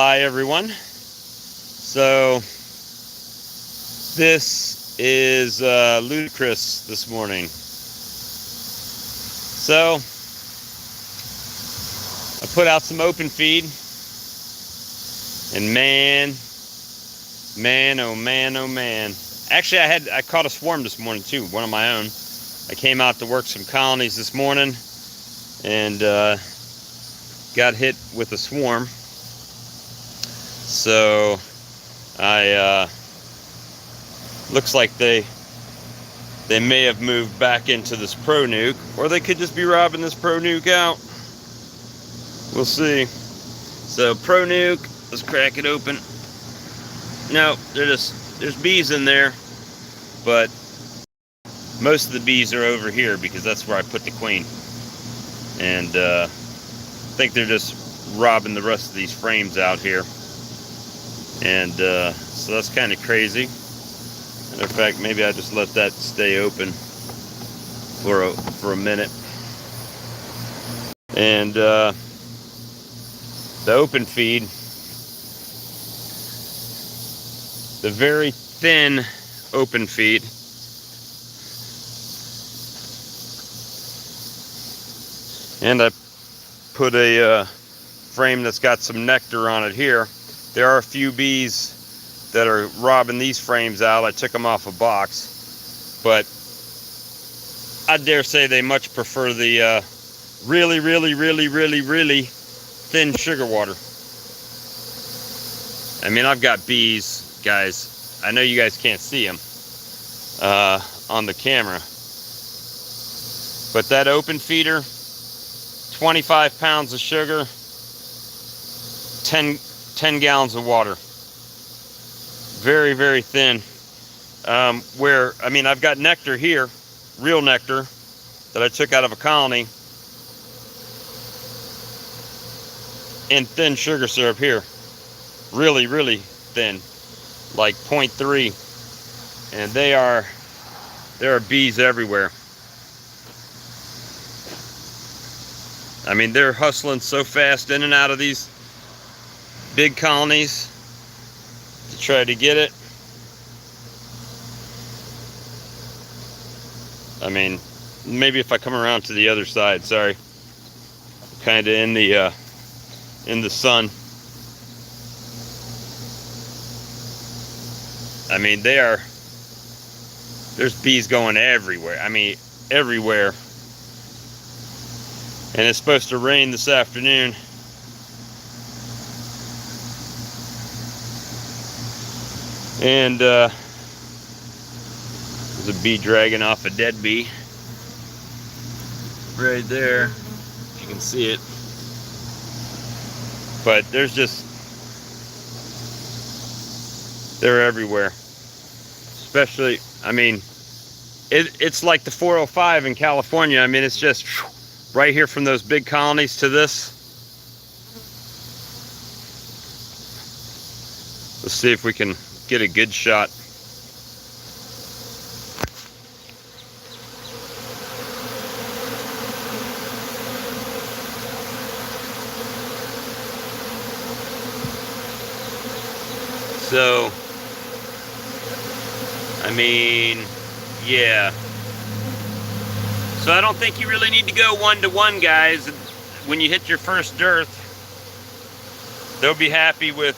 Hi everyone. So this is ludicrous this morning. So I put out some open feed, and oh man, oh man. Actually, I caught a swarm this morning too, one of my own. I came out to work some colonies this morning and got hit with a swarm. So I looks like they may have moved back into this pro nuke, or they could just be robbing this pro nuke out. We'll see. So pro nuke, let's crack it open. No, there's bees in there, but most of the bees are over here because that's where I put the queen. And I think they're just robbing the rest of these frames out here. And so that's kind of crazy. Matter of fact, maybe I just let that stay open for a minute. And the open feed, the very thin open feed, and I put a frame that's got some nectar on it here. There are a few bees that are robbing these frames out. I took them off a box, but I dare say they much prefer the really thin sugar water. I mean, I've got bees, guys. I know you guys can't see them on the camera, but that open feeder, 25 pounds of sugar, 10 gallons of water. Very thin. I've got nectar here, real nectar that I took out of a colony, and thin sugar syrup here, really thin, like 0.3, and there are bees everywhere. I mean, they're hustling so fast in and out of these big colonies to try to get it. I mean, maybe if I come around to the other side, sorry, kind of in the sun. I mean, there's bees going everywhere. I mean, everywhere. And it's supposed to rain this afternoon. And there's a bee dragging off a dead bee right there, if you can see it. But they're everywhere. Especially, I mean, it's like the 405 in California. I mean, it's just right here from those big colonies to this. Let's see if we can get a good shot. So, I mean, yeah. So I don't think you really need to go 1-to-1, guys. When you hit your first dearth, they'll be happy with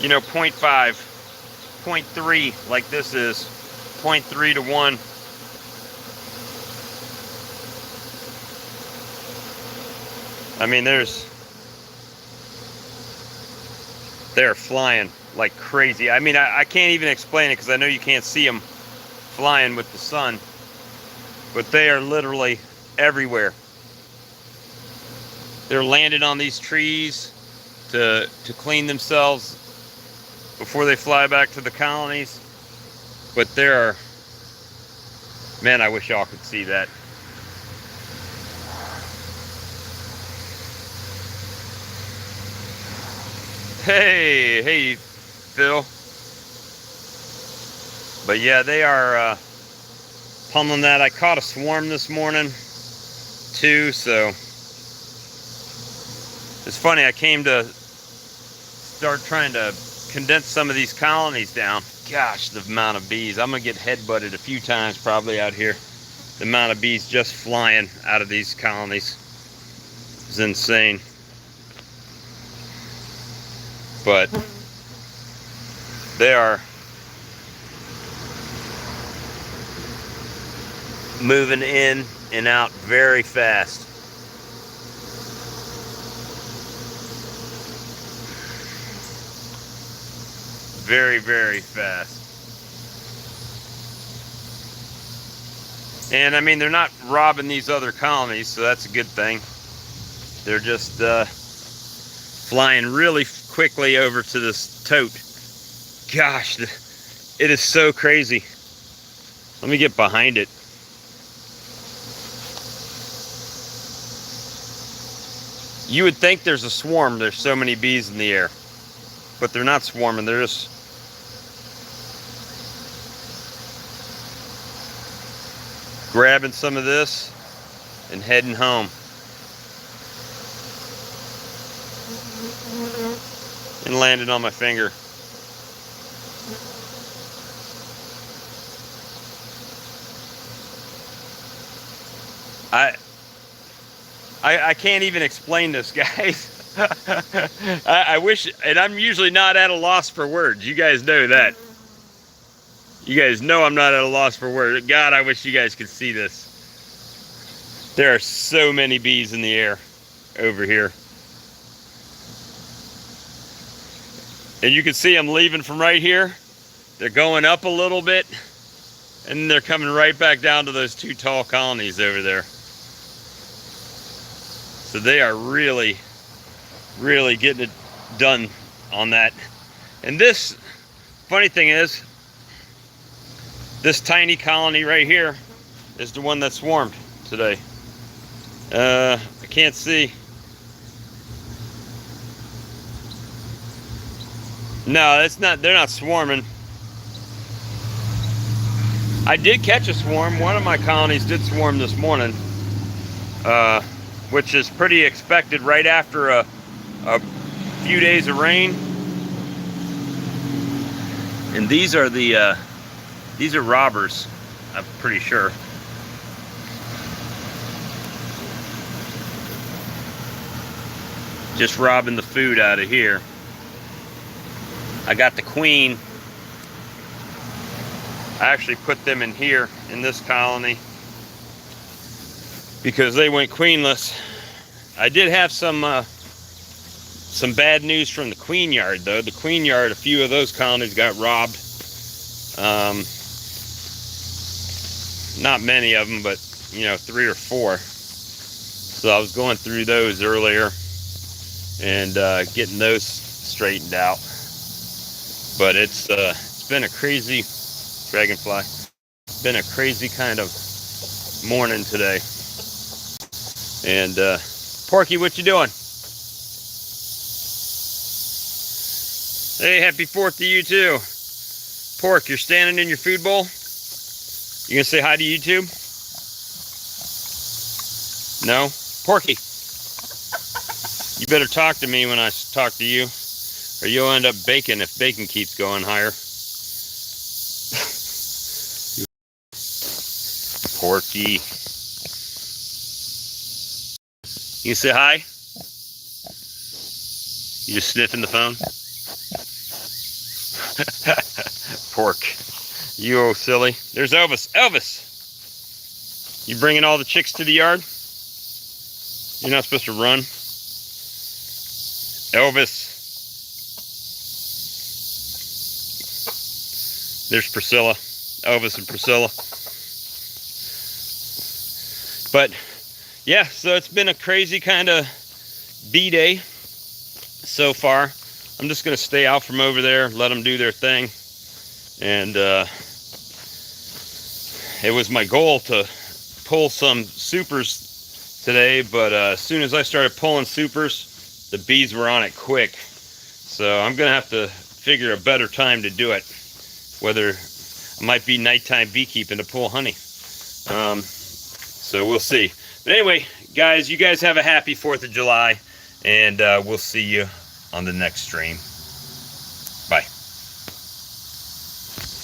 0.5, 0.3, like this is 0.3 to 1. I mean, they're flying like crazy. I mean, I can't even explain it because I know you can't see them flying with the sun, but they are literally everywhere. They're landing on these trees to clean themselves before they fly back to the colonies. But man, I wish y'all could see that. Hey, Phil. But yeah, they are pummeling that. I caught a swarm this morning too, so It's funny, I came to start trying to condense some of these colonies down. Gosh, the amount of bees. I'm gonna get headbutted a few times probably out here. The amount of bees just flying out of these colonies is insane. But they are moving in and out very fast. Very, very fast. And I mean, they're not robbing these other colonies, so that's a good thing. They're just flying really quickly over to this tote. Gosh, it is so crazy. Let me get behind it. You would think there's a swarm. There's so many bees in the air, but they're not swarming. They're just grabbing some of this and heading home. And landed on my finger. I can't even explain this, guys. I wish, and I'm usually not at a loss for words. You guys know that. You guys know I'm not at a loss for words. God, I wish you guys could see this. There are so many bees in the air over here. And you can see them leaving from right here. They're going up a little bit, and they're coming right back down to those two tall colonies over there. So they are really, really getting it done on that. And this, funny thing is, this tiny colony right here is the one that swarmed today. I can't see. No, it's not. They're not swarming. I did catch a swarm. One of my colonies did swarm this morning, which is pretty expected right after a few days of rain. And these are robbers, I'm pretty sure. Just robbing the food out of here. I got the queen. I actually put them in here in this colony because they went queenless. I did have some bad news from the queen yard though. The queen yard, a few of those colonies got robbed. Not many of them, but you know, 3 or 4. So I was going through those earlier and getting those straightened out. But it's been a crazy dragonfly. It's been a crazy kind of morning today. And Porky, what you doing? Hey, happy 4th to you too. Pork, you're standing in your food bowl? You gonna say hi to YouTube? No? Porky, you better talk to me when I talk to you, or you'll end up baking if bacon keeps going higher. Porky. You can say hi? You just sniffing the phone? Pork. You old silly. There's Elvis. Elvis! You bringing all the chicks to the yard? You're not supposed to run. Elvis. There's Priscilla. Elvis and Priscilla. But yeah, so it's been a crazy kind of bee day so far. I'm just going to stay out from over there, let them do their thing. And it was my goal to pull some supers today, but as soon as I started pulling supers, the bees were on it quick. So I'm going to have to figure a better time to do it. Whether it might be nighttime beekeeping to pull honey. So we'll see. But anyway, guys, you guys have a happy 4th of July. and we'll see you on the next stream.